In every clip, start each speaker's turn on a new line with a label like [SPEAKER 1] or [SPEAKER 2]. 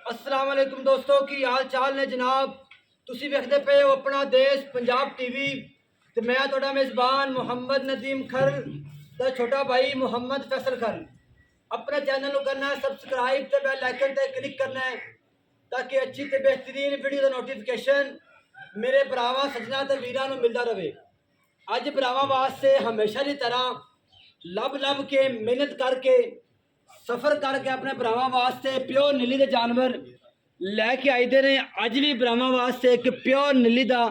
[SPEAKER 1] अस्सलाम वालेकुम दोस्तों की हाल चाल ने जनाब। तुसी वेखदे पे हो अपना देश पंजाब टीवी ते मैं तुहाडा मेज़बान मुहम्मद नदीम खर ते छोटा भाई मुहम्मद फैसल खर। अपने चैनल को करना है सब्सक्राइब ते बेल आइकन ते क्लिक करना है ताकि अच्छी ते बेहतरीन वीडियो का नोटिफिकेशन मेरे भरावां सज्जना ते वीरां नूं मिलता रहे। अज भरावां वास्ते हमेशा की तरह लब लब के मेहनत करके सफ़र करके अपने भरावां वास्ते प्योर नीली के जानवर लैके आईदे ने। अज भी भरावां वास्ते एक प्योर नीली का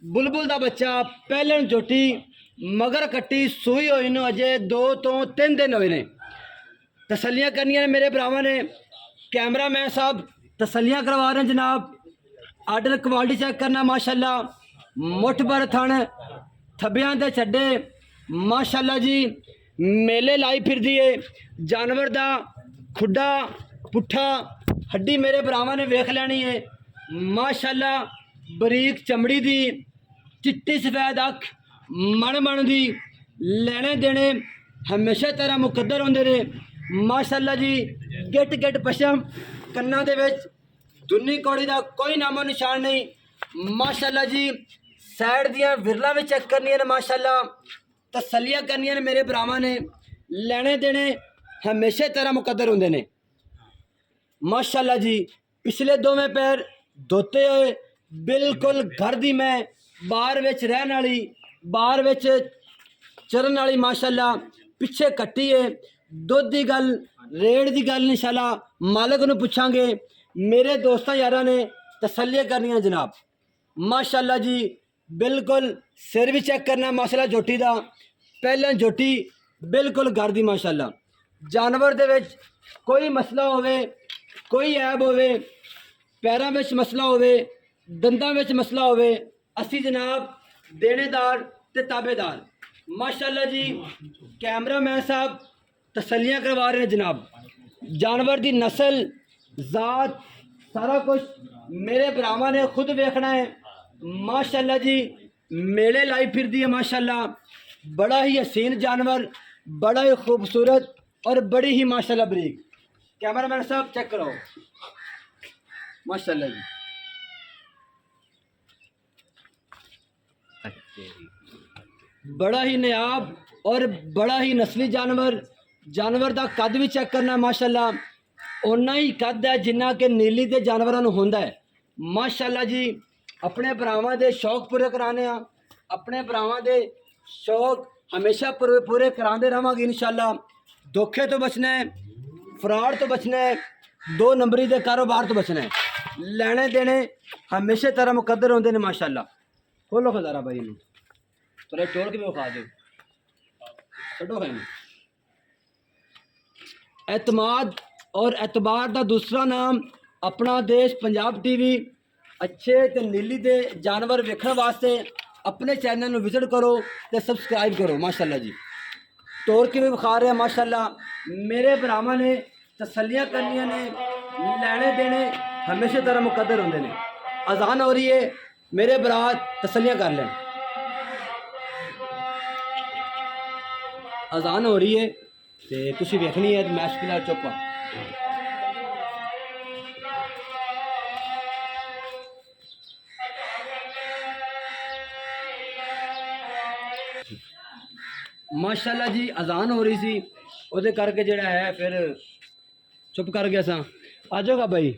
[SPEAKER 1] बुलबुल का बच्चा पहलन झोटी मगर कट्टी सूई हुई नूं अजे 2 तो 3 दिन हुए ने। तसलियां करनियां ने मेरे भरावां ने। कैमरा मैन साहब तसलियां करवा रहे हैं जनाब। आर्डर क्वालिटी चेक करना माशाल्लाह। मुठ भर थण थब्बियां ते छड्डे माशाल्लाह जी। मेले लाई फिर दिए जानवर दा खुड्डा पुट्ठा हड्डी मेरे भरावां ने वेख लैनी है माशाल्लाह। बरीक चमड़ी दी चिट्टी सफेद अख मन मन दी लेने देने हमेशा तरह मुकद्दर होंदे ने माशाल्लाह जी। गिट गिट पशम कन्ना दे विच दुन्नी कौड़ी का कोई नामो निशान नहीं माशाल्लाह जी। साइड दियां विरला भी चेक करनियां ने माशाल्लाह। तसलियां करनियां ने मेरे भरावां ने। लेने देने हमेशा तरह मुकद्दर होंदे ने माशाल्लाह जी। पिछले दोवें पैर धोते हुए बिल्कुल घर दी मैं बाहर विच रहन वाली बाहर विच चरन वाली माशाल्लाह। पिछे कट्टी है दुध की गल रेट की गल इंशाल्लाह मालक नूं पुछांगे। मेरे दोस्तों यारा ने तसलियां करनियां जनाब माशाल्लाह जी। बिल्कुल सिर भी चेक करना माशाल्लाह झोटी का पहलन झोटी बिल्कुल घर दी माशाल्लाह। जानवर दे विच कोई मसला होवे कोई ऐब होवे पैरां विच मसला होवे दंदां विच मसला होवे असी जनाब देनेदार ते ताबेदार माशाल्लाह जी। कैमरा मैन साहब तसलियां करवा रहे हैं जनाब। जानवर दी नस्ल जात सारा कुछ मेरे भरावां ने खुद वेखना है माशाल्लाह जी। मेले लाई फिर दी है माशाल्लाह। बड़ा ही हसीन जानवर बड़ा ही खूबसूरत और बड़ी ही माशाल्लाह बरीक। कैमरा मैन साहब चेक करो माशाल्लाह जी। बड़ा ही नायाब और बड़ा ही नस्ली जानवर। जानवर का कद भी चेक करना माशाल्लाह। उन्ना ही कद है जिन्ना कि नीली के जानवरों नूं होंदा है माशाल्लाह जी। अपने भरावां दे शौक पूरे कराने आ अपने भरावां दे शौक हमेशा पूरे करांदे रहांगे इंशाल्लाह। धोखे तो बचना है फ्रॉड तो बचना है 2 नंबरी के कारोबार तो बचना है। लेने देने हमेशा तरह मुकद्दर होंदे ने माशाल्लाह। खोलो खजारा भाई इनू थोड़ा टोल के भी खा दो छो खाई। एतमाद और एतबार का दूसरा नाम अपना देश पंजाब टीवी अच्छे ते नीली दे जानवर वेखण वास्ते अपने चैनल में विजिट करो तो सबसक्राइब करो माशाल्लाह जी। तोड़ के भी विखा रहे हैं माशाल्लाह। मेरे भरावां ने तसलियां करनियां ने लेने देने हमेशा तरह मुकद्दर होंदे ने। अजान हो रही है मेरे बरात तसलियां कर लें। अजान हो रही है तो तुसीं वेखनी है मैं फिलहाल चुप हाँ। माशाल्लाह जी अजान हो रही सी उहदे करके जिहड़ा है फिर चुप कर गया सा। आ जाओगा भाई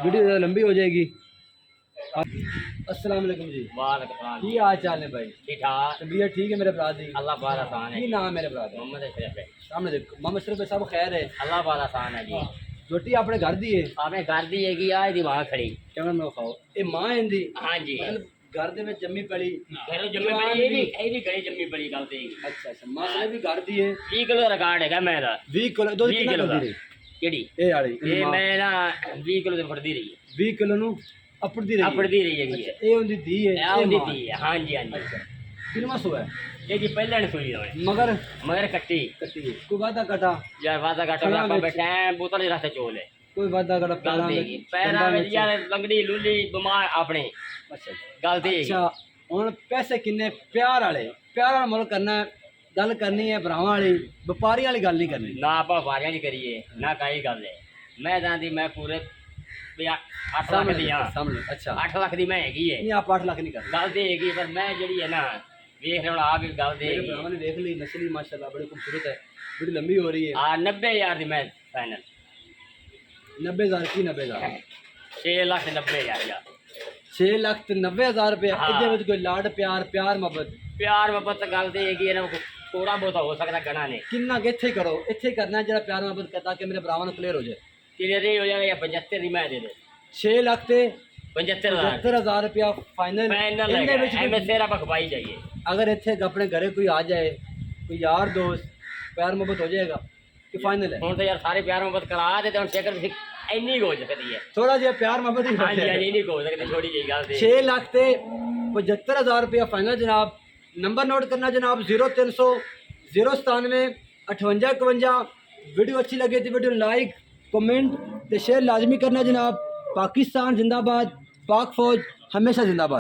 [SPEAKER 1] वीडियो लंबी हो जाएगी। अस्सलाम वालेकुम जी।
[SPEAKER 2] वालेकुम सलाम
[SPEAKER 1] की हाल चाल है भाई?
[SPEAKER 2] ठीक ठाक
[SPEAKER 1] तबीयत ठीक है मेरे भरा दी?
[SPEAKER 2] अल्लाह पाक आसान है
[SPEAKER 1] की नाम है मेरे भरा दा?
[SPEAKER 2] मोहम्मद अशरफ है।
[SPEAKER 1] सामने देखो मोहम्मद अशरफ साहब खैर है?
[SPEAKER 2] अल्लाह पाक आसान है जी।
[SPEAKER 1] रोटी अपने घर दी है?
[SPEAKER 2] आपने घर दी है कि आज दी वहां खड़ी
[SPEAKER 1] कैमरा में खाओ ये मां इंदी
[SPEAKER 2] हाँ जी
[SPEAKER 1] मतलब घर दे में जम्मी पड़ी
[SPEAKER 2] घर जम्मी पड़ी ये भी घड़ी जम्मी पड़ी गल ते
[SPEAKER 1] अच्छा अच्छा मां ने भी घर दी है
[SPEAKER 2] 20 किलो रिकॉर्ड है मेरा
[SPEAKER 1] 20 किलो दो
[SPEAKER 2] 20 किलो
[SPEAKER 1] दी
[SPEAKER 2] केड़ी
[SPEAKER 1] ए वाली
[SPEAKER 2] ये मैं ना 20 किलो ते फड़दी रही
[SPEAKER 1] 20 किलो नु अपड़दी रही
[SPEAKER 2] अपड़दी रही है
[SPEAKER 1] ये हुंदी दी है
[SPEAKER 2] आ होंदी थी हाँ जी हाँ जी
[SPEAKER 1] किनवा सो है
[SPEAKER 2] ये जी पहले ने सुई होए
[SPEAKER 1] मगर
[SPEAKER 2] मगर कट्टी
[SPEAKER 1] कट्टी कोई वादा कटा
[SPEAKER 2] यार वादा काटो
[SPEAKER 1] खड़ा
[SPEAKER 2] आपा
[SPEAKER 1] बिच।
[SPEAKER 2] बैठे हैं बोतल रास्ते चोल है
[SPEAKER 1] कोई वादा कटा
[SPEAKER 2] गल देगी पैरा में यार लंगड़ी लुली बीमार अपने
[SPEAKER 1] अच्छा
[SPEAKER 2] गल देगी
[SPEAKER 1] अच्छा हुन पैसे किन्ने प्यार वाले प्यार वाला मुल करना है गल करनी है भरावां वाली व्यापारी वाली गल नहीं करनी
[SPEAKER 2] ना आप वारियां नहीं करिए ना कई गल है मैं जानती मैं पूरे ਵੀ 8 ਲੱਖ ਦੀ ਆ
[SPEAKER 1] ਸਾਹਮਣੇ ਅੱਛਾ
[SPEAKER 2] 8 ਲੱਖ ਦੀ ਮੈਂ ਹੈਗੀ ਹੈ
[SPEAKER 1] ਨਹੀਂ ਆਪ 8 ਲੱਖ ਨਹੀਂ ਕਰਦੇ
[SPEAKER 2] ਗੱਲ ਤੇ ਹੈਗੀ ਪਰ ਮੈਂ ਜਿਹੜੀ ਹੈ ਨਾ ਵੇਖ ਹੁਣ ਆ ਵੀ ਗੱਲ ਤੇ
[SPEAKER 1] मेरे
[SPEAKER 2] ਹੈਗੀ
[SPEAKER 1] भरावां ने देख ली नस्ली माशाल्लाह बड़ी खूबसूरत है बड़ी लंबी हो रही है
[SPEAKER 2] ਆ 90000 ਦੀ ਮੈਂ ਫਾਈਨल
[SPEAKER 1] 90,000 की 90,000
[SPEAKER 2] 6 ਲੱਖ 90000 ਯਾਰ
[SPEAKER 1] 6 ਲੱਖ ਤੇ 90,000 ਰੁਪਏ
[SPEAKER 2] ਹਾਂ।
[SPEAKER 1] ਇਹਦੇ ਵਿੱਚ ਕੋਈ ਲਾਡ ਪਿਆਰ ਮੁਹੱਬਤ
[SPEAKER 2] ਪਿਆਰ ਮੁਹੱਬਤ ਗੱਲ ਤੇ ਹੈਗੀ ਹੈ ਨਾ ਥੋੜਾ ਬਹੁਤਾ ਹੋ ਸਕਦਾ ਗਣਾ ਨੇ
[SPEAKER 1] ਕਿੰਨਾ ਕੁ ਇੱਥੇ ਕਰੋ ਇੱਥੇ ਕਰਨਾ ਹੈ ਜਿਹੜਾ ਪਿਆਰ ਮੁਹੱਬਤ ਕਰਦਾ ਕਿ ਮੇਰੇ ਭਰਾਵਾਂ ਨੂੰ ਕਲੀਅਰ ਹੋ ਜਾਏ
[SPEAKER 2] ਕਿਲੇ ਦੇ ਹੋ ਜਾਏਗਾ 75 ਦੀ ਮੈਂ ਦੇ ਦੇ
[SPEAKER 1] 6 ਲੱਖ ਤੇ
[SPEAKER 2] 75000
[SPEAKER 1] 75000 ਰੁਪਇਆ ਫਾਈਨਲ
[SPEAKER 2] ਫਾਈਨਲ
[SPEAKER 1] ਇਹਦੇ ਵਿੱਚ
[SPEAKER 2] ਹੈ ਐਵੇਂ ਤੇਰਾ ਬਖਵਾਈ ਜਾਈਏ
[SPEAKER 1] ਅਗਰ ਇੱਥੇ ਆਪਣੇ ਘਰੇ ਕੋਈ ਆ ਜਾਏ ਕੋਈ ਯਾਰ ਦੋਸਤ ਪਿਆਰ ਮੁਹੱਬਤ ਹੋ ਜਾਏਗਾ ਕਿ ਫਾਈਨਲ ਹੈ
[SPEAKER 2] ਹੁਣ ਤਾਂ ਯਾਰ ਸਾਰੇ ਪਿਆਰ ਮੁਹੱਬਤ ਕਰਾ ਦੇ ਤੇ ਹੁਣ ਸ਼ੇਕਰ ਇੰਨੀ ਕੁ ਹੋ ਸਕਦੀ ਹੈ
[SPEAKER 1] ਥੋੜਾ ਜਿਹਾ ਪਿਆਰ ਮੁਹੱਬਤ ਹੀ
[SPEAKER 2] ਹਾਂਜੀ
[SPEAKER 1] ਹੋਇਆ
[SPEAKER 2] ਹਾਂਜੀ ਇੰਨੀ ਕੁ ਹੋ ਸਕਦੀ ਥੋੜੀ ਜਿਹੀ ਗੱਲ ਤੇ
[SPEAKER 1] 6 ਲੱਖ ਤੇ 75000 ਰੁਪਇਆ ਫਾਈਨਲ ਜਨਾਬ ਨੰਬਰ ਨੋਟ ਕਰਨਾ ਜਨਾਬ 0300 097 5851 वीडियो अच्छी लगे तो वीडियो लाइक कमेंट तो शेयर लाजमी करना जनाब पाकिस्तान जिंदाबाद पाक फौज हमेशा जिंदाबाद।